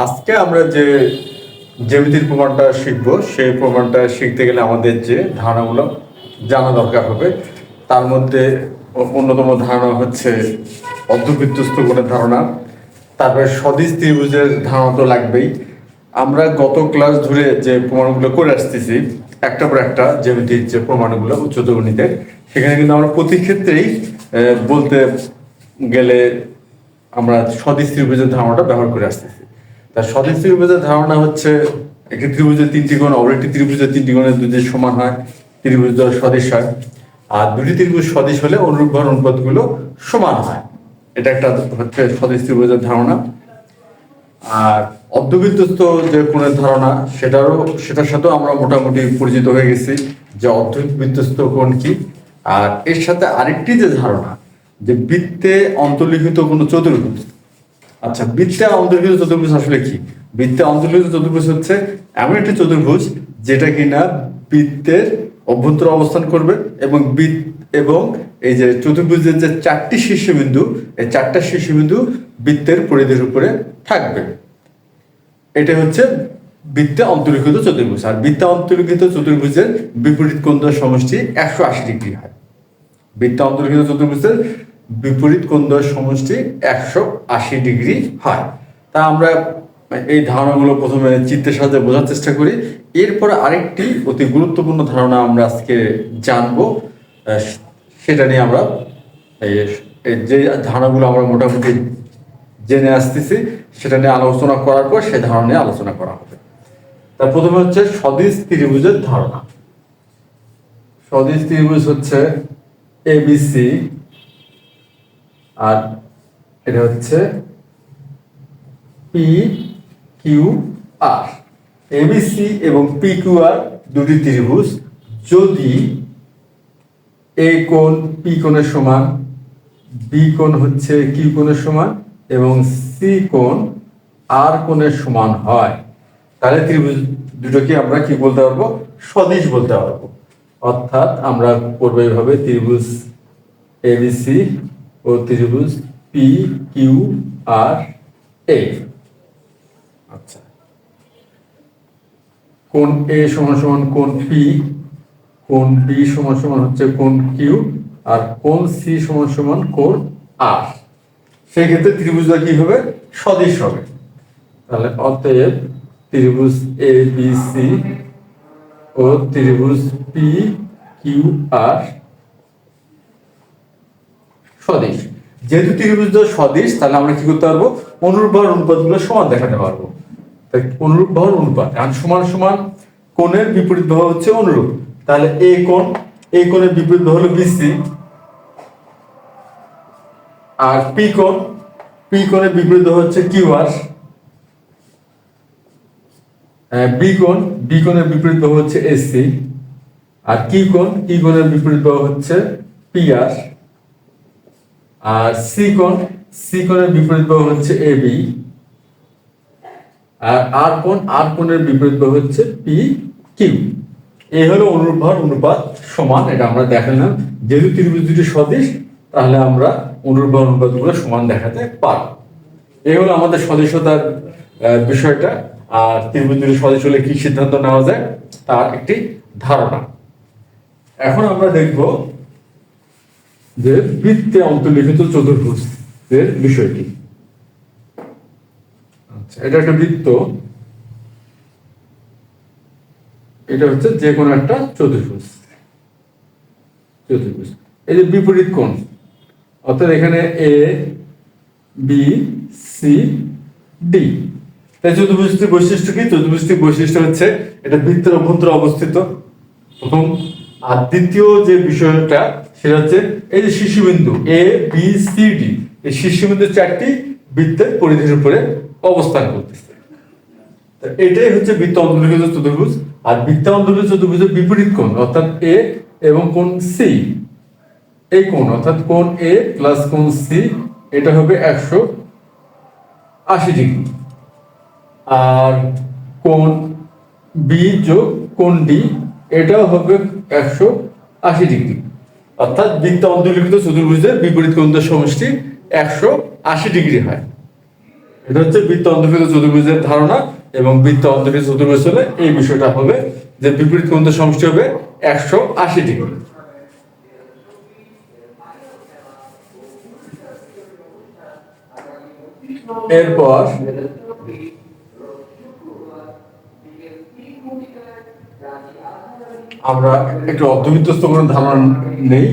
আজকে আমরা যে জ্যামিতির প্রমাণটা শিখব, সেই প্রমাণটা শিখতে গেলে আমাদের যে ধারণাগুলো জানা দরকার হবে। তার মধ্যে অন্যতম ধারণা হচ্ছে অর্ধবৃত্তস্থ কোণের ধারণা, তারপরে সদিশ ত্রিভুজের ধারণা তো লাগবেই। আমরা গত ক্লাস ধরে যে প্রমাণগুলো করে আসতেছি একটা পর একটা জ্যামিতির যে প্রমাণগুলো উচ্চতর গণিতের, সেখানে কিন্তু আমরা প্রতি ক্ষেত্রেই বলতে গেলে আমরা সদিশ ত্রিভুজের ধারণাটা ব্যবহার করে আসতেছি। তার সদিশ ত্রিভুজের ধারণা হচ্ছে একটি ত্রিভুজের তিনটি কোণ অপর একটি ত্রিভুজের তিনটি কোণের দুটি সমান হয়, ত্রিভুজ দ্বয় সদিশ হয়। আর দুটি ত্রিভুজ সদিশ হলে অনুরূপ ভর অনুপাতগুলো সমান হয়। এটা একটা হচ্ছে সদিশ ত্রিভুজের ধারণা। আর অর্ধবৃত্তস্থ যে কোণের ধারণা সেটার সাথেও আমরা মোটামুটি পরিচিত হয়ে গেছি যে অর্ধবৃত্তস্থ কোণ কি। আর এর সাথে আরেকটি যে ধারণা যে বৃত্তে অন্তর্লিখিত কোনো চতুর্ভুজ। আচ্ছা, বৃত্তে অন্তর্লিখিত চতুর্ভুজ আসলে কি? বৃত্তে অন্তর্লিখিত চতুর্ভুজ হচ্ছে এমন একটি চতুর্ভুজ যেটা কিনা বৃত্তের অভ্যন্তরে অবস্থান করবে এবং এই যে চতুর্ভুজের যে চারটি শীর্ষবিন্দু, এই চারটা শীর্ষবিন্দু বৃত্তের পরিধির উপরে থাকবে। এটা হচ্ছে বৃত্তে অন্তর্লিখিত চতুর্ভুজ। আর বৃত্তে অন্তর্লিখিত চতুর্ভুজের বিপরীত কোণদ্বয় সমষ্টি 180 ডিগ্রি হয়। বৃত্তে অন্তর্লিখিত চতুর্ভুজের বিপরীত কোণদ্বয় সমষ্টি 180 ডিগ্রি হয়। তা আমরা এই ধারণাগুলো প্রথমে চিত্রের সাহায্যে বোঝার চেষ্টা করি। এরপর আরেকটি অতি গুরুত্বপূর্ণ ধারণা আমরা আজকে জানবো, সেটা নিয়ে আমরা যে ধারণাগুলো আমরা মোটামুটি জেনে আসতেছি সেটা নিয়ে আলোচনা করার পর সেই ধারণা নিয়ে আলোচনা করা হবে। তার প্রথমে হচ্ছে সদিশ ত্রিভুজের ধারণা। সদিশ ত্রিভুজ হচ্ছে এবিসি, আর এটা হচ্ছে পি কিউ আর। এবিসি এবং পি কিউ আর দুটি ত্রিভুজ যদি এ কোণ পি কোণের সমান, বি কোণ হচ্ছে কিউ কোণের সমান এবং সি কোণ আর কোণের সমান হয়, তাহলে ত্রিভুজ দুটোকে আমরা কি বলতে পারবো? সদিশ বলতে পারবো। অর্থাৎ আমরা করবো এইভাবে, ত্রিভুজ এবিসি ও ত্রিভুজ পি কিউ আর এ। আচ্ছা, কোণ এ সমান সমান কোণ পি, কোণ বি সমান সমান হচ্ছে কোণ কিউ, আর কোণ সি সমান সমান কোণ আর। সেই ক্ষেত্রে ত্রিভুজটা কি হবে? সদিশ হবে। তাহলে অতএব ত্রিভুজ এ বি সি ও ত্রিভুজ পি কিউ আর সদিশ। যেহেতু ত্রিভুজ সদিশ, তাহলে আমরা কি করতে পারবো? অনুরূপ ভর অনুপাতগুলো সমান দেখাতে পারবো। অনুরূপ ভর অনুপাত আর সমান সমান কোণের বিপরীত বাহু হচ্ছে অনুরূপ। তাহলে এই কোণের বিপরীত বাহু হলো বিসি, আর পি কোণের বিপরীত বাহু হচ্ছে কিউ আর। বি কোণের বিপরীত বাহু হচ্ছে এসি, আর কিউ কোণের বিপরীত বাহু হচ্ছে পি আর। আর সি কোণের বিপরীত বাহু হচ্ছে এবি, আর আর কোণের বিপরীত বাহু হচ্ছে পি কিউ। এই হলো অনুরূপ ভর অনুপাত সমান। এটা আমরা দেখালাম। যেহেতু ত্রিভুজ দুটি সদিশ, তাহলে আমরা অনুরূপ ভর অনুপাতগুলো সমান দেখাতে পারব। এই হলো আমাদের সদিশতার বিষয়টা। আর ত্রিভুজ দুটি সদিশ হলে কি সিদ্ধান্ত নেওয়া যায় তার একটি ধারণা। এখন আমরা দেখব যে বৃত্তে অন্তর্লিখিত চতুর্ভুজ এর বিষয়টি। আচ্ছা, এটা একটা বৃত্ত, এটা হচ্ছে যে কোনো একটা চতুর্ভুজ। এই যে বিপরীত কোণ, অর্থাৎ এখানে এ বি সি ডি। তাই চতুর্ভুজটির বৈশিষ্ট্য কি? চতুর্ভুজটির বৈশিষ্ট্য হচ্ছে এটা বৃত্তের অভ্যন্তরে অবস্থিত, প্রথম। আর দ্বিতীয় যে বিষয়টা সেটা হচ্ছে এই যে শীর্ষবিন্দু এ বি সি ডি, এই শীর্ষবিন্দু চারটি বৃত্তের পরিধির উপরে অবস্থান করতেছে। এটাই হচ্ছে বৃত্ত অন্তর্লিখিত চতুর্ভুজ। আর বৃত্ত অন্তর্লিখিত চতুর্ভুজের বিপরীত কোণ অর্থাৎ এ এবং কোণ সি, এই কোণ অর্থাৎ কোণ এ প্লাস কোণ সি, এটা হবে 180 ডিগ্রি। আর কোণ বি যোগ কোণ ডি, এটাও হবে 180 ডিগ্রি। অর্থাৎ বৃত্ত অন্তর্লিখিত চতুর্ভুজের বিপরীত কোণদ্বয় সমষ্টি 180 ডিগ্রি হয়। এটা হচ্ছে বৃত্ত অন্তর্ভুক্ত চতুর্ভুজের ধারণা, এবং বৃত্ত অন্তর্ভুক্ত চতুর্ভুজ হলে এই বিষয়টা হবে যে বিপরীত কোণের সমষ্টি হবে 180 ডিগ্রি। এরপর আমরা একটু অর্ধবৃত্তস্থ কোণের ধারণা নেই,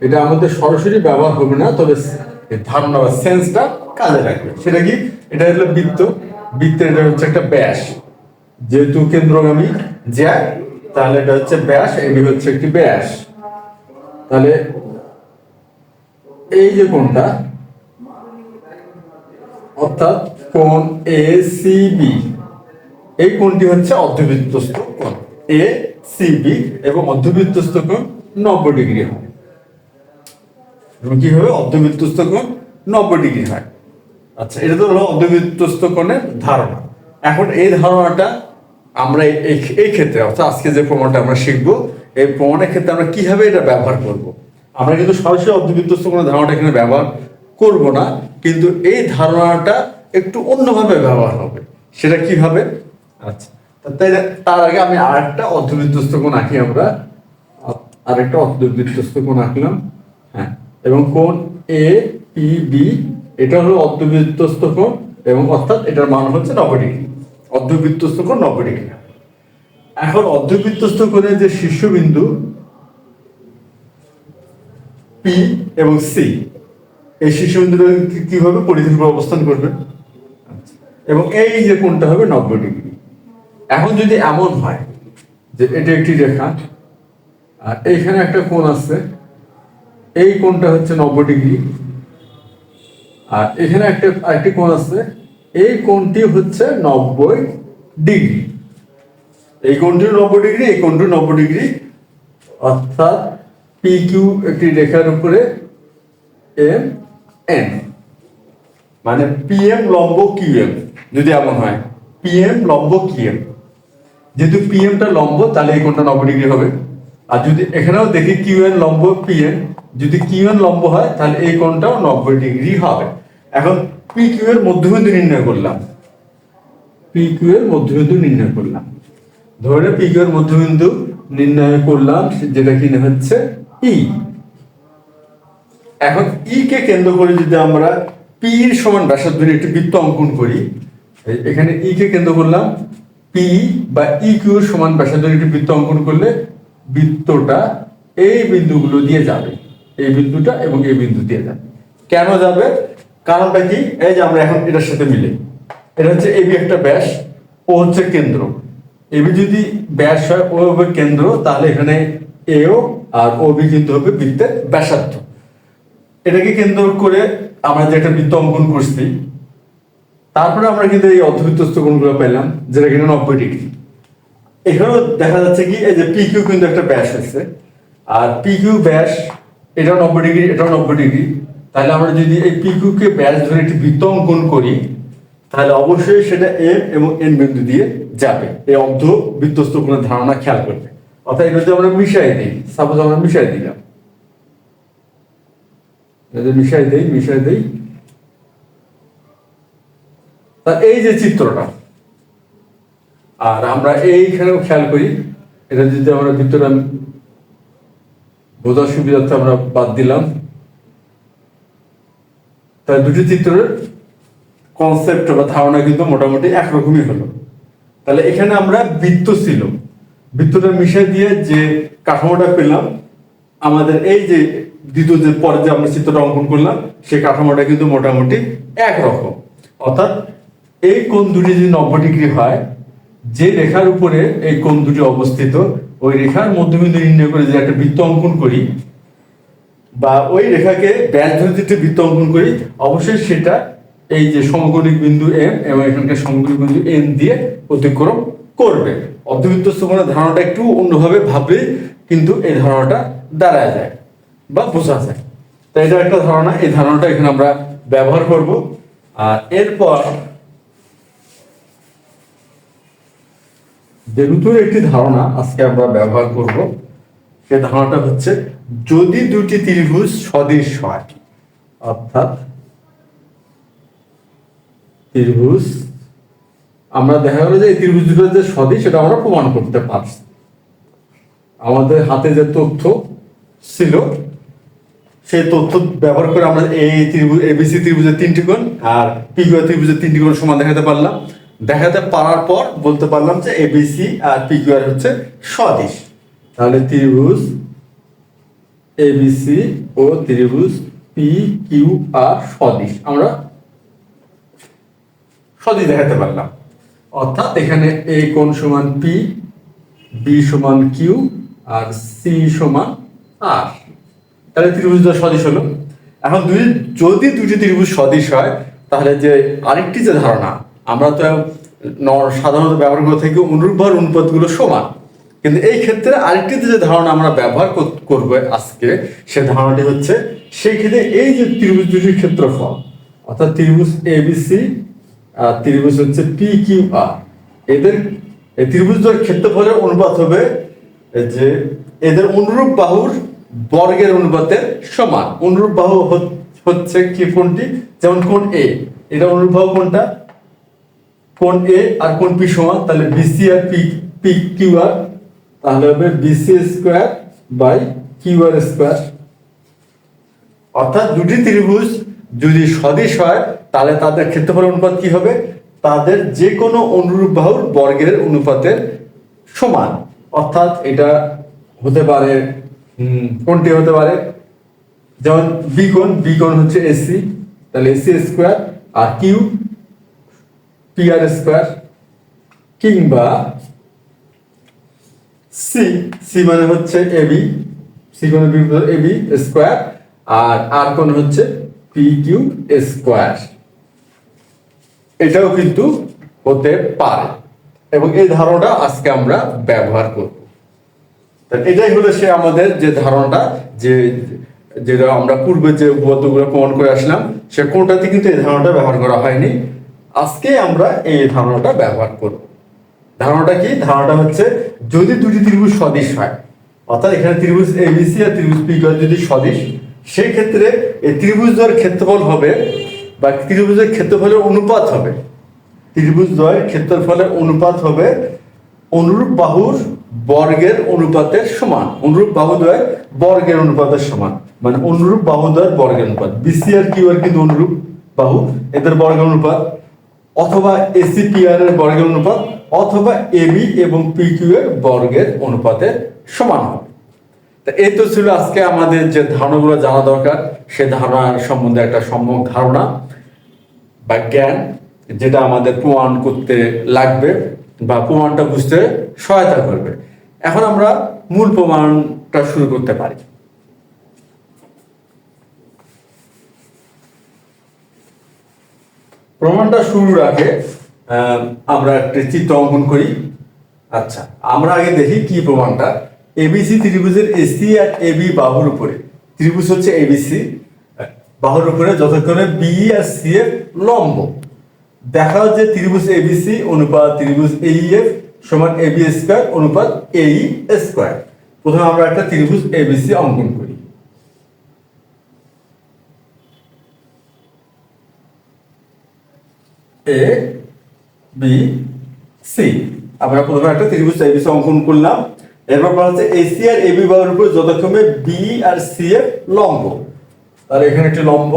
এটা আমাদের সরাসরি ব্যবহার হবে না, তবে ধারণা বা সেন্সটা কাজে লাগবে। সেটা কি, এটা হলো বৃত্ত, বৃত্তের এটা হচ্ছে একটা ব্যাস, যেহেতু কেন্দ্রগামী জ্যা, তাহলে এটা হচ্ছে ব্যাস, এটি হচ্ছে একটি ব্যাস। তাহলে এই যে কোণটা, অর্থাৎ কোণ এসিবি, এই কোণটি হচ্ছে অর্ধবৃত্তস্থ কোণ এসিবি, এবং অর্ধবৃত্তস্থ কোণ 90 ডিগ্রি হয়। এবং কি হবে, অর্ধবৃত্তস্থ কোণ 90 ডিগ্রি হয়। আচ্ছা, এটা তো হলো অর্ধবৃত্তস্থ কোণের ধারণা। এখন এই ধারণাটা আমরা এই ক্ষেত্রে, অর্থাৎ আজকে যে প্রমাণটা আমরা শিখবো, এই প্রমাণের ক্ষেত্রে আমরা কিভাবে এটা ব্যবহার করব। আমরা কিন্তু সরাসরি অর্ধবৃত্তস্থ কোণের ধারণাটা এখানে ব্যবহার করব না, কিন্তু এই ধারণাটা একটু অন্যভাবে ব্যবহার হবে। সেটা কিভাবে? আচ্ছা, তার আগে আমি আরেকটা অর্ধবৃত্তস্থ কোণ আঁকি। আমরা আরেকটা অর্ধবৃত্তস্থ কোণ আঁকলাম, হ্যাঁ, এবং কোণ এ পি বি, এটা হলো অর্ধবৃত্তস্থ কোণ, এবং অর্থাৎ এটার মান হচ্ছে 90 ডিগ্রি। অর্ধবৃত্তস্থ কোণ 90 ডিগ্রি। এখন অর্ধবৃত্তস্থ কোণের যে শীর্ষবিন্দু পি এবং সি, এই শীর্ষবিন্দুটা কিভাবে পরিধির উপর অবস্থান করবে, এবং এই যে কোণটা হবে 90 ডিগ্রি। এখন যদি এমন হয় যে এটা একটি রেখা, আর এইখানে একটা কোণ আছে, এই কোণটা হচ্ছে 90 ডিগ্রি, আর এখানে আরেকটি কোণ আছে, এই কোণটি হচ্ছে 90 ডিগ্রি। এই কোণটি 90 ডিগ্রি, এই কোণটি 90 ডিগ্রি, অর্থাৎ পি কিউ একটি রেখার উপরে এম এন, মানে পিএম লম্ব কিউএম। যদি এমন হয় পিএম লম্ব কিউএম, যেহেতু পিএমটা লম্ব, তাহলে এই কোণটা 90 ডিগ্রি হবে। আর যদি এখানেও দেখি কিউএন লম্ব পিএম, যদি কিউএন লম্ব হয় তাহলে এই কোণটাও 90 ডিগ্রি হবে। এখন পি কিউ এর মধ্যবিন্দু নির্ণয় করলাম, পি কিউ এর মধ্যবিন্দু নির্ণয় করলাম, ধরে পি কিউ এর মধ্যবিন্দু নির্ণয় করলাম, যেটা কিনা হচ্ছে ই। এখন ই কে কেন্দ্র করে যদি আমরা পি এর সমান ব্যাসার্ধ ধরে একটি বৃত্ত অঙ্কন করি, এখানে ই কে কেন্দ্র করলাম, পি বা ই কিউ এর সমান ব্যাসার্ধ ধরে একটি বৃত্ত অঙ্কন করলে বৃত্তটা এই বিন্দুগুলো দিয়ে যাবে, এই বিন্দুটা এবং এই বিন্দু দিয়ে যাবে। কেন যাবে, কারণটা কি, এই যে আমরা এখন এটার সাথে মিলে, এটা হচ্ছে এবি একটা ব্যাস, ও হচ্ছে কেন্দ্র। এবি যদি ব্যাস হয়, ও হবে কেন্দ্র, তাহলে এখানে এও আর ও বি কিন্তু হবে বৃত্তের ব্যাসার্ধ। এটাকে কেন্দ্র করে আমরা যে একটা বৃত্ত অঙ্কন করছি, তারপরে আমরা কিন্তু এই অর্ধবৃত্তস্থ কোণগুলো পেলাম, যেটা কিনা 90 ডিগ্রি। এখানেও দেখা যাচ্ছে কি, এই যে পি কিউ কিন্তু একটা ব্যাস আছে, আর পি কিউ ব্যাস, এটাও 90 ডিগ্রি, এটাও 90 ডিগ্রি। তাহলে আমরা যদি এই পি কিউ কে ব্যাস ধরে একটি বৃত্ত অঙ্কন করি, তাহলে অবশ্যই সেটা এম এবং এন বিন্দু দিয়ে যাবে। এই অর্ধবৃত্তস্থ কোণের ধারণা খেয়াল করবে। অর্থাৎ এটা যদি আমরা মিশাই দিই, সাপোজ আমরা মিশাই দিলাম, মিশাই দেই, তা এই যে চিত্রটা, আর আমরা এইখানেও খেয়াল করি, এটা যদি আমরা বৃত্তটা বোঝার সুবিধার্থে আমরা বাদ দিলাম, তাহলে দুটি চিত্রের কনসেপ্ট বা ধারণা কিন্তু মোটামুটি একরকমই হলো। তাহলে এখানে আমরা বৃত্ত ছিল, বৃত্তটা মিশিয়ে দিয়ে যে কাঠামোটা পেলাম, আমাদের এই যে দ্বিতীয় যে পরে যে আমরা চিত্রটা অঙ্কন করলাম, সেই কাঠামোটা কিন্তু মোটামুটি একরকম। অর্থাৎ এই কোণ দুটি যদি 90 ডিগ্রি হয়, যে রেখার উপরে এই কোণ দুটি অবস্থিত, ওই রেখার মধ্যবিন্দু নির্ণয় করে যদি একটা বৃত্ত অঙ্কন করি, বা ওই রেখাকে ব্যাস ধরে যদি বৃত্ত অঙ্কন করি, অবশ্যই সেটা এই যে সমকোণিক বিন্দু এম এবং এখানকার সমকোণিক বিন্দু এন দিয়ে অতিক্রম করবে। অর্ধবৃত্তস্থ কোণের ধারণাটা একটু অন্যভাবে ভাবলে কিন্তু এই ধারণাটা দাঁড়ায় যায় বা বোঝা যায়। তাই এটা একটা ধারণা, এই ধারণাটা এখানে আমরা ব্যবহার করব। আর এরপর যে নতুন একটি ধারণা আজকে আমরা ব্যবহার করব, সে ধারণাটা হচ্ছে যদি দুটি ত্রিভুজ সদৃশ হয়, অর্থাৎ ত্রিভুজ, আমরা দেখা গেল যে এই ত্রিভুজ দুটো যে সদিশ সেটা আমরা প্রমাণ করতে পারছি। আমাদের হাতে যে তথ্য ছিল সেই তথ্য ব্যবহার করে আমরা এই ত্রিভুজ এবিসি ত্রিভুজের তিনটি কোণ আর পিকিউআর ত্রিভুজের তিনটি কোণ সমান দেখাতে পারলাম। দেখাতে পারার পর বলতে পারলাম যে এবিসি আর পিকিউআর হচ্ছে সদিশ। তাহলে ত্রিভুজ এবিসি ও ত্রিভুজ পিকিউআর সদিশ, আমরা সদিশ দেখাতে পারলাম। অর্থাৎ এখানে এ কোণ সমান পি, বি সমান কিউ আর সি সমান আর। তাহলে ত্রিভুজ সদিশ হলো। এখন যদি দুটি ত্রিভুজ সদিশ হয় তাহলে যে আরেকটি যে ধারণা আমরা তো সাধারণত ব্যবহার করে থাকি অনুরূপ ভর অনুপাতগুলো সমান, কিন্তু এই ক্ষেত্রে আরেকটি যে ধারণা আমরা ব্যবহার করব আজকে, সে ধারণাটি হচ্ছে সেই ক্ষেত্রে এই যে ত্রিভুজ দুটির ক্ষেত্রফল অর্থাৎ ত্রিভুজ এবিসি আর ত্রিভুজ হচ্ছে পি কিউ আর, এদের এই ত্রিভুজের ক্ষেত্রফলের অনুপাত হবে যে এদের অনুরূপ বাহুর বর্গের অনুপাতের সমান। অনুরূপ বাহু হচ্ছে কি কোনটি, যেমন কোণ এ, এটা অনুরূপ বাহু কোনটা, কোণ এ আর কোণ পি সমান, তাহলে বিসি আর পি কিউ আর, তাহলে হবে BC square by Q R square. অর্থাৎ দুটি ত্রিভুজ যদি সদিশ হয় তাহলে তাদের ক্ষেত্রফল অনুপাত কি হবে, তাদের যে কোনো অনুরূপ বাহুর বর্গের অনুপাতের সমান। অর্থাৎ এটা হতে পারে কোনটি হতে পারে, যেমন বি কোণ হচ্ছে এসি, তাহলে এসি স্কোয়ার আর কিউ পি আর স্কোয়ার, কিংবা সি মানে হচ্ছে এবি, সি কোণ এবি স্কোয়ার আর কোণ হচ্ছে পি কিউ স্কোয়ার। এটাও কিন্তু হতে পারে এবং এই ধারণাটা আজকে আমরা ব্যবহার করব। এটাই হলো সে আমাদের যে ধারণাটা, যেটা আমরা পূর্বে যে উপপাদ্যগুলো প্রমাণ করে আসলাম সে কোনটাতে কিন্তু এই ধারণাটা ব্যবহার করা হয়নি। আজকে আমরা এই ধারণাটা ব্যবহার করব। ধারণাটা কি, ধারণাটা হচ্ছে যদি দুটি ত্রিভুজ সদিশ হয়, অর্থাৎ এখানে ত্রিভুজ এবিসি আর ত্রিভুজ পিকিউআর যদি সদিশ, সেই ক্ষেত্রে এই ত্রিভুজদ্বয়ের ক্ষেত্রফল হবে বা ত্রিভুজের ক্ষেত্রফলের অনুপাত হবে, ত্রিভুজদ্বয়ের ক্ষেত্রফলের অনুপাত হবে অনুরূপ বাহুর বর্গের অনুপাতের সমান। অনুরূপ বাহুদ্বয়ের বর্গের অনুপাতের সমান মানে অনুরূপ বাহুদ্বয়ের বর্গের অনুপাত। বিসি আর কিউ আর কিন্তু অনুরূপ বাহু, এদের বর্গের অনুপাত, অথবা এসি পি আর এর বর্গের অনুপাত, অথবা এবি এবং পি কিউ এর বর্গের অনুপাতের সমান হবে। তা এই তো ছিল আজকে আমাদের যে ধারণাগুলো জানা দরকার, সে ধারণার সম্বন্ধে একটা সম্যক ধারণা বা জ্ঞান, যেটা আমাদের প্রমাণ করতে লাগবে বা প্রমাণটা বুঝতে সহায়তা করবে। এখন আমরা মূল প্রমাণটা শুরু করতে পারি। প্রমাণটা শুরুর আগে আমরা একটি চিত্র অঙ্কন করি। আচ্ছা, আমরা আগে দেখি কি প্রমাণটা। এবিসি ত্রিভুজের এসি আর এবি বাহুর উপরে, ত্রিভুজ হচ্ছে এবিসি, বাহুর উপরে যথাক্রমে বি আর সি এর লম্ব। দেখা যে ত্রিভুজ এবিসি অনুপাত ত্রিভুজ এইএফ সমান এবি স্কয়ার অনুপাত এই স্কয়ার। প্রথমে আমরা একটা ত্রিভুজ এবিসি অঙ্কন করি। এ বি সি, আমরা প্রথমে একটা ত্রিভুজ এবিসি অঙ্কন করলাম। এরপর বলা হচ্ছে এসি আর এবি বাহুর উপর যথাক্রমে বি আর সি এর লম্ব। তাহলে এখানে একটি লম্ব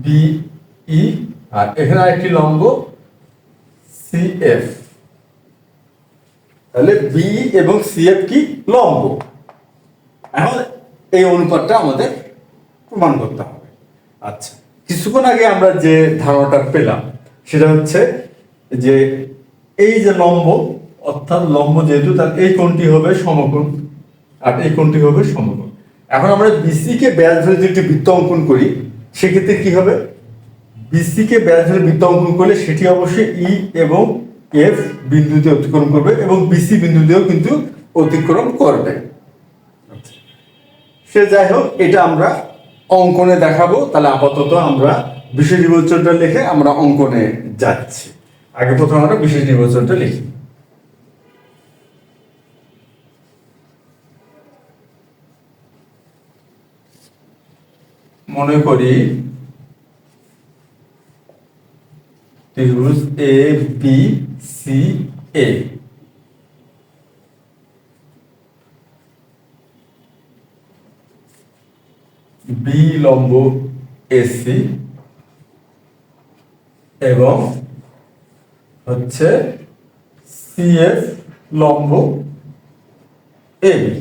বি ই আর এখানে আরেকটি লম্ব সি এফ। তাহলে বি এবং সি এফ কি লম্ব। এখন এই অনুপাতটা আমাদের প্রমাণ করতে হবে। আচ্ছা, কিছুক্ষণ আগে আমরা যে ধারণাটা পেলাম সেটা হচ্ছে যে এই যে লম্ব, অর্থাৎ লম্ব যেহেতু তার এই কোণটি হবে সমকোণ আর এই কোণটি হবে সমকোণ। এখন আমরা বিসি কে ব্যাস ধরে যদি একটি বৃত্ত অঙ্কন করি সেক্ষেত্রে কি হবে, বিসি কে ব্যাস ধরে বৃত্ত অঙ্কন করলে সেটি অবশ্যই ই এবং এফ বিন্দু দিয়ে অতিক্রম করবে এবং বিসি বিন্দু দিয়েও কিন্তু অতিক্রম করবে। সে যাই হোক, এটা আমরা অঙ্কনে দেখাবো। তাহলে আপাতত আমরা বিশেষ নির্বাচনটা লিখে আমরা অঙ্কনে যাচ্ছি। আগে প্রথমে আমরা বিশেষ নির্বাচনটা লিখি। মনে করি ত্রিভুজ A B C A, B লম্ব এসি এবং হচ্ছে সিএফ লম্ব এবি।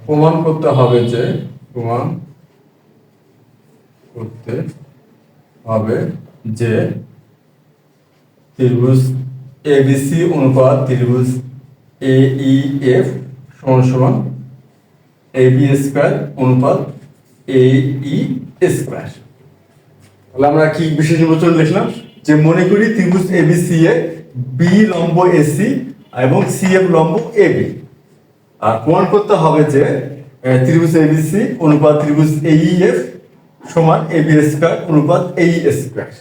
প্রমাণ করতে হবে যে ত্রিভুজ এবিসি অনুপাত ত্রিভুজ এইএফ সমান সমান এবি স্কয়ার অনুপাত এই স্কয়ার। তাহলে আমরা কি বিশেষ নির্বাচন লিখলাম যে মনে করি ত্রিভুজ এবিসি এ বি লম্ব এসি এবং সিএফ লম্ব এবি, আর প্রমাণ করতে হবে যে ত্রিভুজ এবিসি অনুপাত ত্রিভুজ এইএফ সমান এবি স্কয়ার অনুপাত এই স্কয়ার।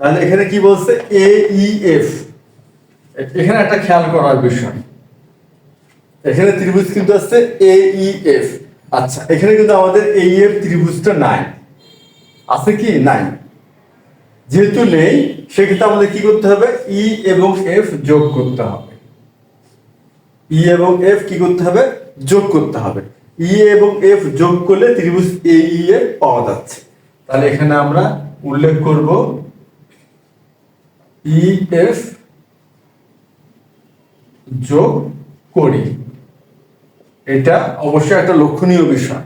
তাহলে এখানে কি বলছে এইএফ, এখানে একটা খেয়াল করার বিষয়, এখানে ত্রিভুজ কিন্তু আছে এইএফ। আচ্ছা, এখানে কিন্তু আমাদের এইএফ ত্রিভুজটা নাই, আছে কি নাই? যেহেতু নেই সেক্ষেত্রে আমাদের কি করতে হবে, ই এবং এফ যোগ করতে হবে। ই এবং এফ কি করতে হবে, যোগ করতে হবে। ই এবং এফ যোগ করলে ত্রিভুজ এইএফ পাওয়া যাচ্ছে। তাহলে এখানে আমরা উল্লেখ করব ই এফ যোগ করি। এটা অবশ্যই একটা লক্ষণীয় বিষয়।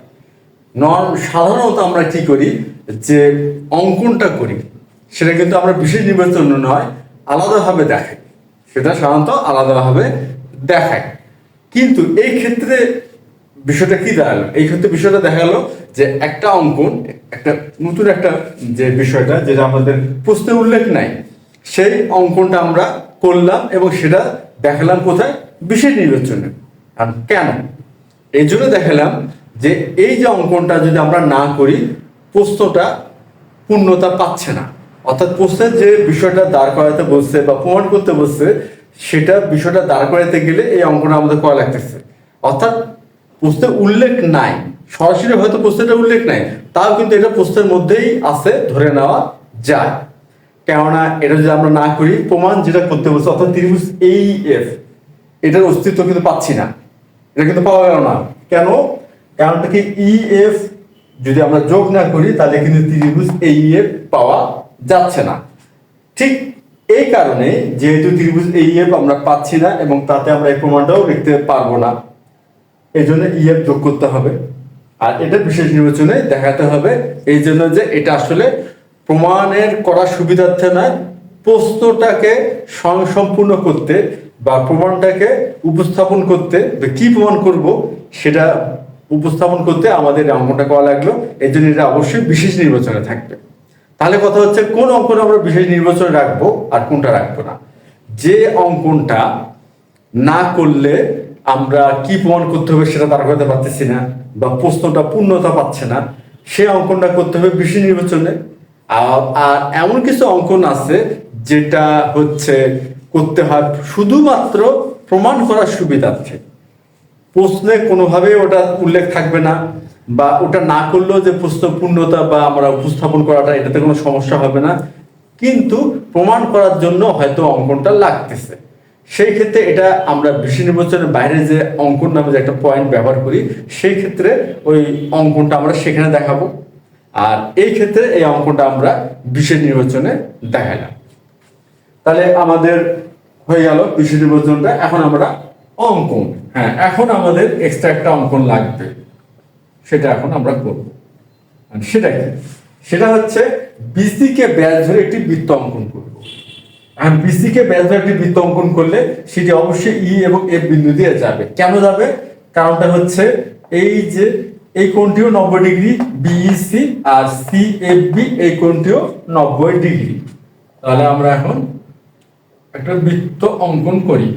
সাধারণত আমরা কি করি, যে অঙ্কনটা করি সেটা কিন্তু আমরা বিশেষ নির্বাচন নয়, আলাদাভাবে দেখাই, সেটা সাধারণত আলাদাভাবে দেখাই। কিন্তু এই ক্ষেত্রে বিষয়টা কি দাঁড়ালো, এই ক্ষেত্রে বিষয়টা দেখা গেল যে একটা অঙ্কন, একটা নতুন একটা যে বিষয়টা যেটা আমাদের প্রশ্নে উল্লেখ নাই, সেই অঙ্কনটা আমরা করলাম এবং সেটা দেখালাম কোথায়, বিশেষ নির্বাচনে। আর কেন? এই জন্য দেখালাম যে এই যে অঙ্কনটা যদি আমরা না করি প্রশ্নটা পূর্ণতা পাচ্ছে না। অর্থাৎ প্রশ্নের যে বিষয়টা দাঁড় করাতে বসছে বা প্রমাণ করতে বসছে, সেটা বিষয়টা দাঁড় করাতে গেলে এই অঙ্কটা আমাদের করা লাগতেছে। অর্থাৎ প্রশ্নে উল্লেখ নাই, সরাসরি হয়তো প্রশ্নটা উল্লেখ নাই, তাও কিন্তু এটা প্রশ্নের মধ্যেই আছে ধরে নেওয়া যায়। কেননা এটা যদি আমরা না করি, প্রমাণ যেটা করতে বলছে অর্থাৎ ত্রিভুজ এইএফ, এটার অস্তিত্ব কিন্তু পাচ্ছি না, এটা কিন্তু পাওয়া গেল না। কেন? কারণটা কি, ইএফ যদি আমরা যোগ না করি তাহলে কিন্তু ত্রিভুজ এইএফ পাওয়া যাচ্ছে না। ঠিক এই কারণে যেহেতু ত্রিভুজ এইএফ আমরা পাচ্ছি না এবং তাতে আমরা এই প্রমাণটাও লিখতে পারবো না, এই জন্য ইএফ যোগ করতে হবে। আর এটা বিশেষ নির্বাচনে দেখাতে হবে, এই জন্য যে এটা আসলে প্রমাণের করার সুবিধার্থে নয়, প্রশ্নটাকে স্বয়ংসম্পূর্ণ করতে বা প্রমাণটাকে উপস্থাপন করতে, কি প্রমাণ করব সেটা উপস্থাপন করতে আমাদের অঙ্কনটা করা লাগলো। এই জন্য এটা অবশ্যই বিশেষ নির্বাচনে থাকবে। তাহলে কথা হচ্ছে কোন অঙ্কন আমরা বিশেষ নির্বাচনে রাখবো আর কোনটা রাখবো না। যে অঙ্কনটা না করলে আমরা কি প্রমাণ করতে হবে সেটা তার করতে পারতেছি না বা প্রশ্নটা পূর্ণতা পাচ্ছে না, সে অঙ্কনটা করতে হবে বিশেষ নির্বাচনে। আর এমন কিছু অঙ্কন আছে যেটা হচ্ছে করতে হয় শুধুমাত্র প্রমাণ করার সুবিধার্থে, প্রশ্নে কোনোভাবে ওটা উল্লেখ থাকবে না বা ওটা না করলেও যে প্রশ্ন পূর্ণতা বা আমরা উপস্থাপন করাটা এটাতে কোনো সমস্যা হবে না, কিন্তু প্রমাণ করার জন্য হয়তো অঙ্কনটা লাগতেছে। সেই ক্ষেত্রে এটা আমরা বিশেষ নির্বাচনের বাইরে যে অঙ্কন নামে যে একটা পয়েন্ট ব্যবহার করি, সেই ক্ষেত্রে ওই অঙ্কনটা আমরা সেখানে দেখাবো। আর এই ক্ষেত্রে এই অঙ্কনটা আমরা বিশেষ নির্বাচনে দেখালাম। তাহলে আমাদের হয়ে গেল বিশেষ নির্বাচনটা। এখন আমরা অঙ্কন, হ্যাঁ এখন আমাদের এক্সট্রা একটা অঙ্কন লাগবে, সেটা এখন আমরা করব। সেটা কি? সেটা হচ্ছে বিসি কে ব্যাস ধরে একটি বৃত্ত অঙ্কন করব। আর বিসি কে ব্যাস ধরে একটি বৃত্ত অঙ্কন করলে সেটি অবশ্যই ই এবং এফ বিন্দু দিয়ে যাবে। কেন যাবে? কারণটা হচ্ছে এই যে এই কোণটিও 90 ডিগ্রি বিইসি আর সিএফবি এই কোণটিও 90 ডিগ্রি। তাহলে আমরা এখন একটা বৃত্ত অঙ্কন করি।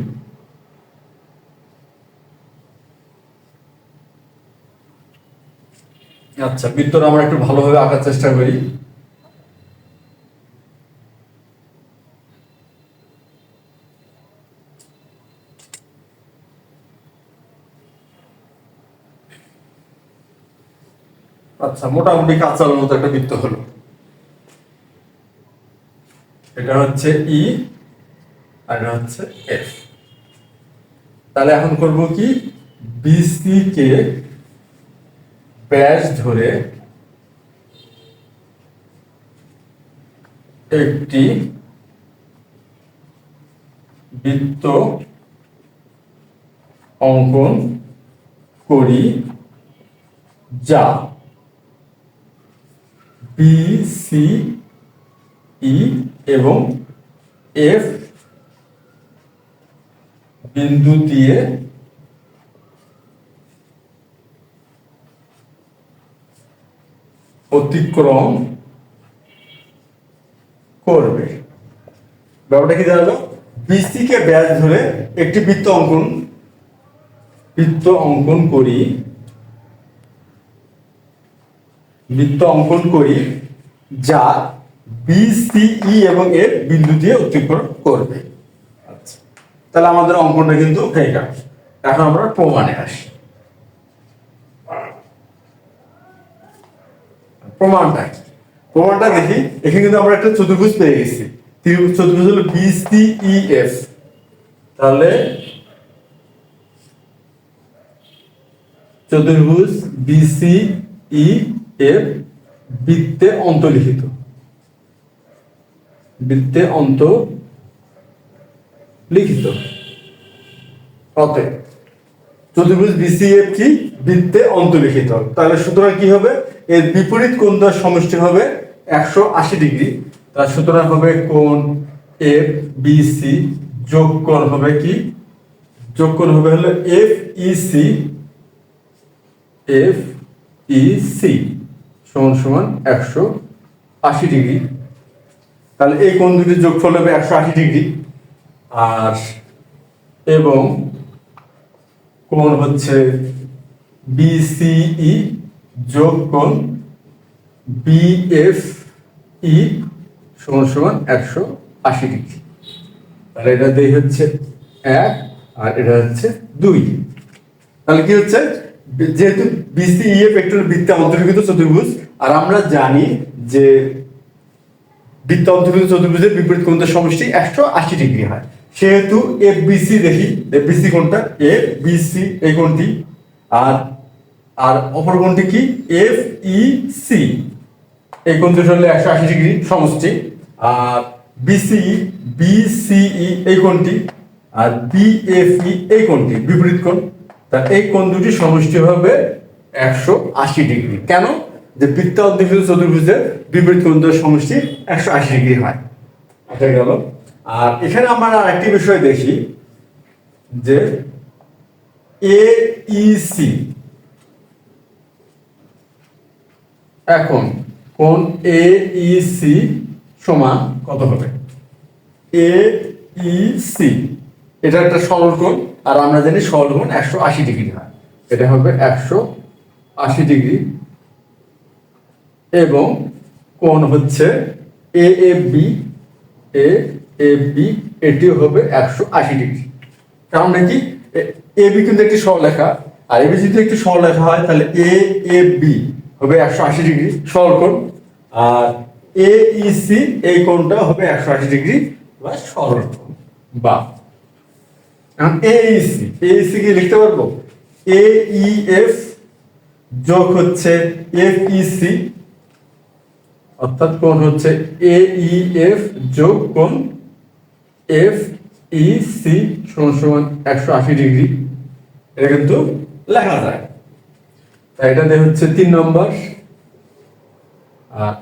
আচ্ছা, বৃত্তটা আমরা একটু ভালোভাবে আঁকার চেষ্টা করি। আচ্ছা, মোটামুটি কাঁচার মতো একটা বৃত্ত হলো। এটা হচ্ছে ই আর এটা হচ্ছে এফ। তাহলে এখন করব কি, বিসি কে ব্যাস ধরে একটি বৃত্ত অঙ্কন করি যা বি সি ই এবং এফ বিন্দু দিয়ে অতিক্রম করবে। ব্যাপারটা কি দাঁড়ালো, বিসি কে ব্যাস ধরে একটি বৃত্ত অঙ্কন করি যা বিসিই এবং এফ বিন্দু দিয়ে অতিক্রম করবে। আচ্ছা, তাহলে আমাদের অঙ্কনটা কিন্তু হয়ে গেল। এখন আমরা প্রমাণে আসি। প্রমাণটা দেখি। এখানে কিন্তু আমরা একটা চতুর্ভুজ পেয়ে গেছি। চতুর্ভুজ হলো বিসিইএফ। তাহলে চতুর্ভুজ বিসিইএফ বৃত্তে অন্তর্লিখিত। অতএব চতুর্ভুজ বিসিএফ কি, বৃত্তে অন্তর্লিখিত। তাহলে সুতরাং কি হবে, এর বিপরীত কোণ দ্বয়ের সমষ্টি হবে 180 ডিগ্রি। তার সুতরাং হবে কোণ এফ বিসি যোগ কোণ হবে কি, হলো এফ ইসি সমান 180 ডিগ্রি। তাহলে এই কোণ দুটির যোগফল হবে 180 ডিগ্রি। আর এবং কোণ হচ্ছে বিসিই যোগ কোণ বিএফই সমান 180 ডিগ্রি। তাহলে এটা দিয়ে হচ্ছে 1 আর এটা হচ্ছে 2। তাহলে কি হচ্ছে, যেহেতু বিসিইএফ একটি বৃত্তে অন্তর্লিখিত চতুর্ভুজ, আর আমরা জানি যে বৃত্ত অন্তর্লিখিত চতুর্ভুজের বিপরীত কোণ দ্বয়ের সমষ্টি 180 ডিগ্রি হয়, সেহেতু এফ বিসি দেখি, এফ বিসি কোণটা, এফ বিসি এই কোণটি, আর অপর কোণটি কি, এফ ই সি এই কোণ দুটো হলো 180 ডিগ্রি সমষ্টি। আর বিসিই এই কোণটি, আর বিএফই এই কোণটি বিপরীত কোণ। তা এই কোণ দুটি সমষ্টি হবে 180 ডিগ্রি। কেন, যে বৃত্ত অন্তর্লিখিত চতুর্ভুজের বিপরীত কোণ দ্বয়ের সমষ্টি 180 ডিগ্রি হয়। এটা গেল। আর এখানে আমরা আরেকটি বিষয় দেখি যে এইসি, এখন কোণ এইসি সমান কত হবে, এইসি এটা একটা সরল কোণ, আর আমরা জানি সরল কোণ 180 ডিগ্রি হয়। এটা হবে 180 ডিগ্রি। এবং কোণ হচ্ছে এএফবি, এটিও হবে 180 ডিগ্রি। কারণ কি, এবি কিন্তু একটি সরলরেখা, আর এবি যদি একটি সরলরেখা হয় তাহলে এএফবি হবে 180 ডিগ্রি সরল কোণ, আর এইসি এই কোণটা হবে 180 ডিগ্রি বা সরল কোণ। বা এখন এইসি কি লিখতে পারবো, এইএফ যোগ হচ্ছে এফইসি, অর্থাৎ কোণ হচ্ছে এইএফ যোগ কোণ এফইসি সমান 180 ডিগ্রি। এটা কিন্তু লেখা যায়। তাই এটা দিয়ে হচ্ছে 3 নম্বর। আর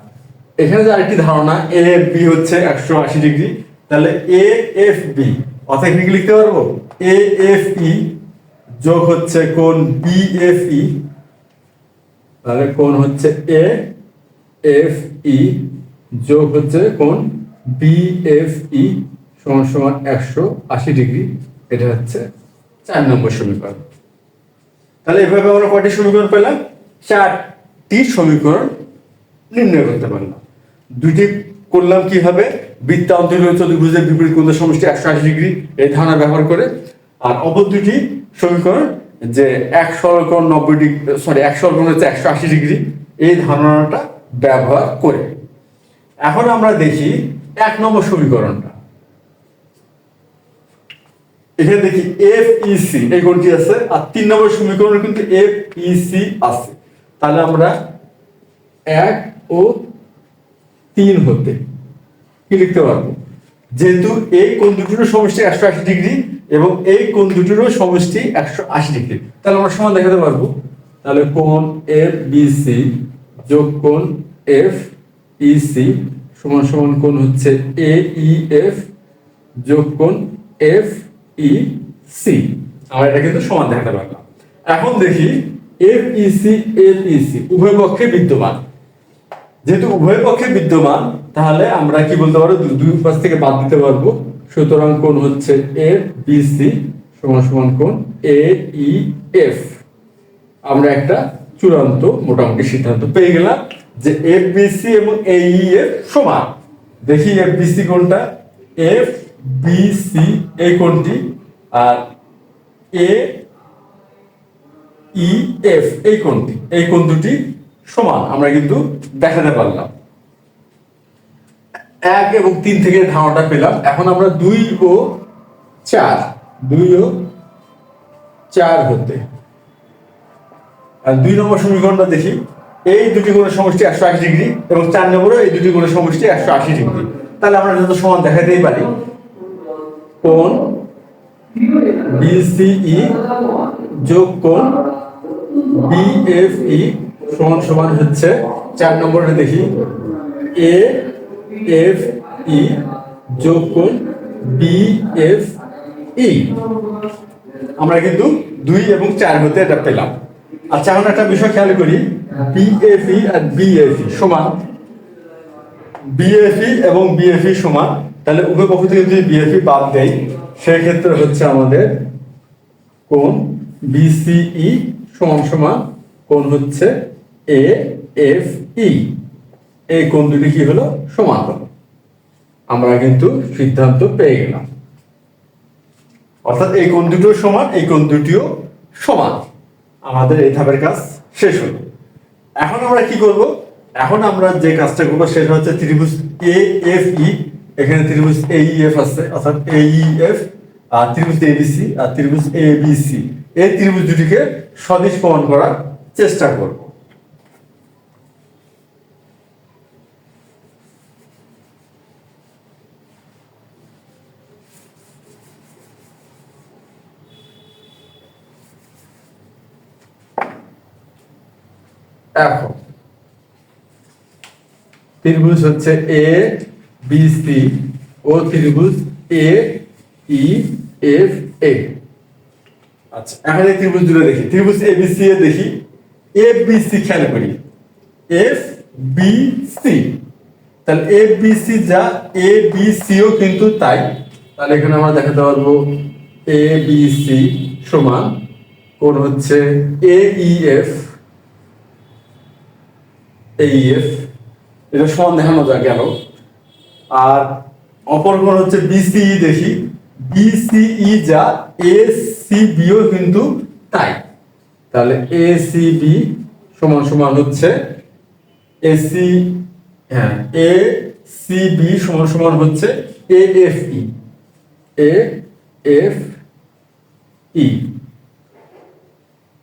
এখানে যে আরেকটি ধারণা, এএফবি হচ্ছে 180 ডিগ্রি, তাহলে এএফবি অর্থাৎ কি লিখতে পারবো, এএফই যোগ হচ্ছে কোণ বিএফই, তাহলে কোণ হচ্ছে এএফই যোগ হচ্ছে কোণ বিএফই সমান 180 ডিগ্রি। এটা হচ্ছে 4 নম্বর সমীকরণ। তাহলে এভাবে আমরা কয়টি সমীকরণ পেলাম, 4টি সমীকরণ নির্ণয় করতে পারলাম। দুটি করলাম কিভাবে, বৃত্ত অন্তর্লিখিত চতুর্ভুজের বিপরীত কোণ দ্বয়ের সমষ্টি 180 ডিগ্রি এই ধারণা ব্যবহার করে, আর অপর দুটি সমীকরণ যে এক সরল কোণ 90 ডিগ্রি, এক সরল কোণ হচ্ছে 180 ডিগ্রি এই ধারণাটা ব্যবহার করে। এখন আমরা দেখি এক নম্বর সমীকরণটা, এখানে দেখি এফ ই সি এই কোণটি আছে, আর 3 নম্বর সমীকরণে কিন্তু এফ ই সি আছে। তাহলে আমরা 1 ও 3 হতে কি লিখতে পারবো, যেহেতু এই কোণ দুটিরও সমষ্টি 180 ডিগ্রি এবং এই কোণ দুটিরও সমষ্টি 180 ডিগ্রি, তাহলে আমরা সমান দেখাতে পারবো। তাহলে কোণ এফ বি সি যোগ কোণ এফ ই সি সমান সমান কোণ হচ্ছে এ ই এফ যোগ কোণ এফ ই সি। আমরা এটা কিন্তু সমান দেখাতে পারলাম। এখন দেখি এফ ই সি উভয় পক্ষে বিদ্যমান, যেহেতু উভয় পক্ষে বিদ্যমান তাহলে আমরা কি বলতে পারবো, দুই পাশ থেকে বাদ দিতে পারবো। সুতরাং কোণ হচ্ছে এফ বি সি সমান সমান কোণ এ ই এফ। আমরা একটা চূড়ান্ত মোটামুটি সিদ্ধান্ত পেয়ে গেলাম যে এফ বি সি এবং এ ই এফ সমান। দেখি এফ বি সি কোণটা, এফ বি সি এই কোণটি, আর এ ই এফ এই কোণটি, এই কোণ দুটি সমান আমরা কিন্তু দেখাতে পারলাম। 1 এবং 3 থেকে ধারণাটা পেলাম। এখন আমরা 2 ও 4 হতে, আর 2 নম্বর সমীকরণটা দেখি, এই দুটি কোণের সমষ্টি 180 ডিগ্রি এবং 4 নম্বরও এই দুটি কোণের সমষ্টি 180 ডিগ্রি। তাহলে আমরা যত সমান দেখাতেই পারি, কোণ বিসিই যোগ কোণ বিএফই সমান সমান হচ্ছে 4 নম্বরে দেখি এ এফ ই যোগ কোণ বিএফই। আমরা কিন্তু 2 এবং 4 হতে এটা পেলাম। আচ্ছা, এখন একটা বিষয় খেয়াল করি, বিএফই আর বিএফই সমান, বিএফই এবং বিএফই সমান, তাহলে উভয় পক্ষ থেকে যদি বিএফই বাদ দেয় সেই ক্ষেত্রে হচ্ছে আমাদের কোণ বিসিই সমান সমান কোণ হচ্ছে এ এফ ই। এই কোণ দুটি কি হলো, সমান হলো। আমরা কিন্তু সিদ্ধান্ত পেয়ে গেলাম, অর্থাৎ এই কোণ দুটিও সমান, এই কোণ দুটিও সমান। আমাদের এই ধাপের কাজ শেষ হলো। এখন আমরা কি করব, এখন আমরা যে কাজটা করবো সেটা হচ্ছে ত্রিভুজ এ এফ ই, এখানে ত্রিভুজ এ ই এফ আছে, অর্থাৎ এ ই এফ, আর ত্রিভুজ এ বি সি আর ত্রিভুজ এ বি সি, এই ত্রিভুজ দুটিকে সদিশ প্রমাণ করার চেষ্টা করব। এখন ত্রিভুজ হচ্ছে এ বি সি ও ত্রিভুজ এ ই এফ এ। আচ্ছা, এখন এই ত্রিভুজ দুটো দেখি, ত্রিভুজ এ বি সি এ দেখি, এফ বি সি খেয়াল করি, এফ বি সি, তাহলে এফ বি সি যা এ বি সিও কিন্তু তাই। তাহলে এখানে আমরা দেখাতে পারবো এ বি সি সমান কোণ হচ্ছে এ ই এফ, এইএফ, এটা সমান দেখানো যায় গেল। আর অপর কোণ হচ্ছে বিসিই, দেখি বিসিই যা এসিবিও কিন্তু তাই। তাহলে এসিবি সমান সমান হচ্ছে এসি, হ্যাঁ এসিবি সমান সমান হচ্ছে এএফই, এএফই।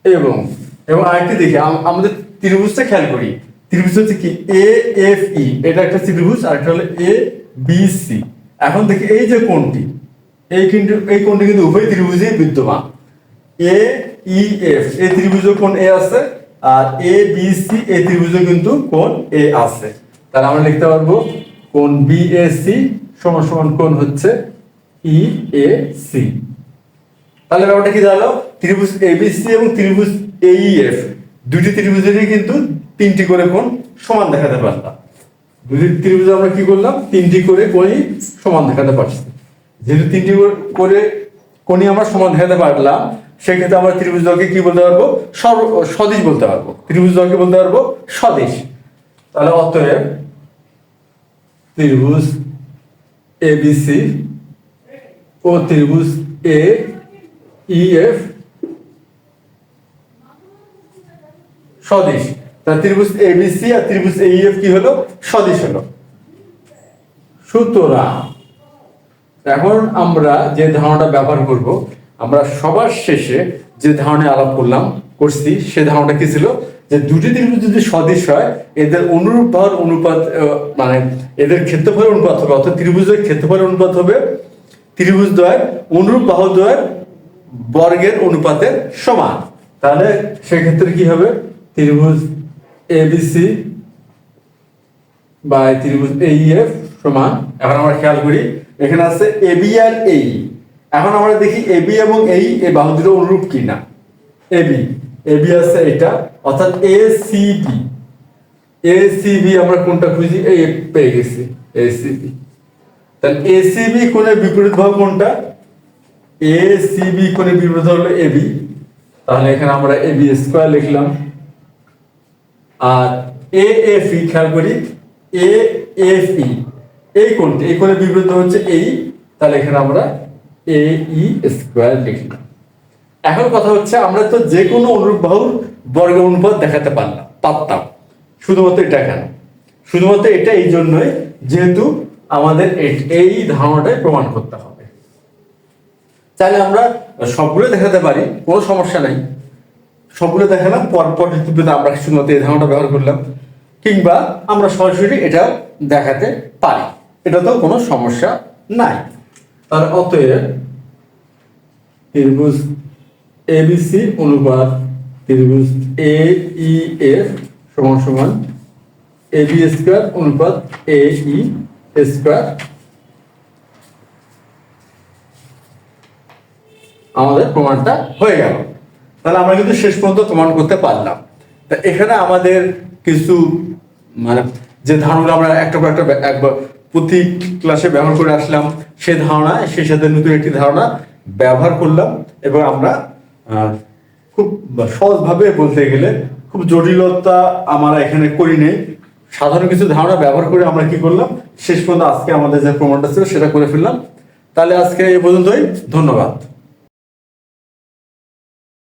এবং আরেকটি দেখি, আমাদের ত্রিভুজটা খেয়াল করি, ত্রিভুজ হচ্ছে কি এ এফ ই, এটা একটা ত্রিভুজ, আর একটা হলো এ বি সি। এখন দেখি এই যে কোণটি, এই কোণটি কিন্তু উভয় ত্রিভুজেই বিদ্যমান। এ ই এফ এই ত্রিভুজে কোণ এ আছে, আর এ বি সি এই ত্রিভুজে কিন্তু কোণ এ আছে। তাহলে আমরা লিখতে পারবো কোণ বি এ সি সমান সমান কোণ হচ্ছে ই এ সি। তাহলে ব্যাপারটা কি দাঁড়ালো, ত্রিভুজ এবিসি এবং ত্রিভুজ এইএফ দুটি ত্রিভুজেরই কিন্তু 3টি করে কোণ সমান দেখাতে পারলাম। দুটি ত্রিভুজে আমরা কি করলাম, 3টি করে কোণই সমান দেখাতে পারছি। যেহেতু 3টি করে কোণই আমরা সমান দেখাতে পারলাম, সেক্ষেত্রে আমরা ত্রিভুজ দলকে কি বলতে পারবো, সদিশ বলতে পারবো, ত্রিভুজ দলকে বলতে পারবো সদিশ। তাহলে অতএব ত্রিভুজ এবিসি ও ত্রিভুজ এ ইএফ সদিশ। ত্রিভুজ এবিসি আর ত্রিভুজ এইএফ কি হলো, সদিশ হলো। সুতরাং এখন আমরা যে ধারণাটা ব্যবহার করব, আমরা সবার শেষে যে ধারণা আলাপ করছি সে ধারণাটা কি ছিল, যে দুটি ত্রিভুজ যদি সদৃশ হয় এদের অনুরূপ বাহুর অনুপাত মানে এদের ক্ষেত্রফলের অনুপাত হবে, অর্থাৎ ত্রিভুজের ক্ষেত্রফলের অনুপাত হবে ত্রিভুজ দ্বয়ের অনুরূপ বাহু দ্বয়ের বর্গের অনুপাতের সমান। তাহলে সেক্ষেত্রে কি হবে, ত্রিভুজ এবিসি বাই ত্রিভুজ এইএফ সমান, এখন আমরা খেয়াল করি এখানে আছে এবি আর এই, এখন আমরা দেখি এবি এবং এই বাহু দুটো অনুরূপ কিনা। এবি এবি আছে এটা, অর্থাৎ এসিবি আমরা কোনটা খুঁজি, এই পেয়ে গেছি এসিবি। তাহলে এসিবি কোণের বিপরীত বাহু কোনটা, এসিবি কোণের বিপরীত হলো এবি, তাহলে এখানে আমরা এবি স্কয়ার লিখলাম। আর এএফই খেয়াল করি, এএফই এই কোণটি, এই কোণের বিপরীত হচ্ছে এই, তাহলে এখানে আমরা এই স্কয়ার লিখলাম। এখন কথা হচ্ছে আমরা তো যে কোনো অনুরূপ বাহুর বর্গ অনুপাত দেখাতে পারতাম, শুধুমাত্র এটা কেন, শুধুমাত্র এটা এই জন্যই যেহেতু আমাদের এই ধারণাটাই প্রমাণ করতে হবে। তাহলে আমরা সবগুলো দেখাতে পারি, কোনো সমস্যা নাই, সবগুলো দেখালাম, পরপর আমরা শুধুমাত্র এই ধারণাটা ব্যবহার করলাম, কিংবা আমরা সরাসরি এটা দেখাতে পারি, এটা তো কোনো সমস্যা নাই। তার অতএব ত্রিভুজ এবিসি অনুপাত ত্রিভুজ এইএফ সমান সমান এবি স্কয়ার অনুপাত এই স্কয়ার, আমাদের প্রমাণটা হয়ে গেল। তাহলে আমরা কিন্তু শেষ পর্যন্ত প্রমাণ করতে পারলাম। তা এখানে আমাদের কিছু মানে যে ধারণা আমরা একটা একবার প্রতি ক্লাসে ব্যবহার করে আসলাম, সে ধারণা সেই সাথে নতুন একটি ধারণা ব্যবহার করলাম, এবং আমরা খুব সহজভাবে বলতে গেলে খুব জটিলতা আমরা এখানে করি নেই, সাধারণ কিছু ধারণা ব্যবহার করে আমরা কি করলাম, শেষ পর্যন্ত আজকে আমাদের যে প্রমাণটা ছিল সেটা করে ফেললাম। তাহলে আজকে এই পর্যন্তই, ধন্যবাদ।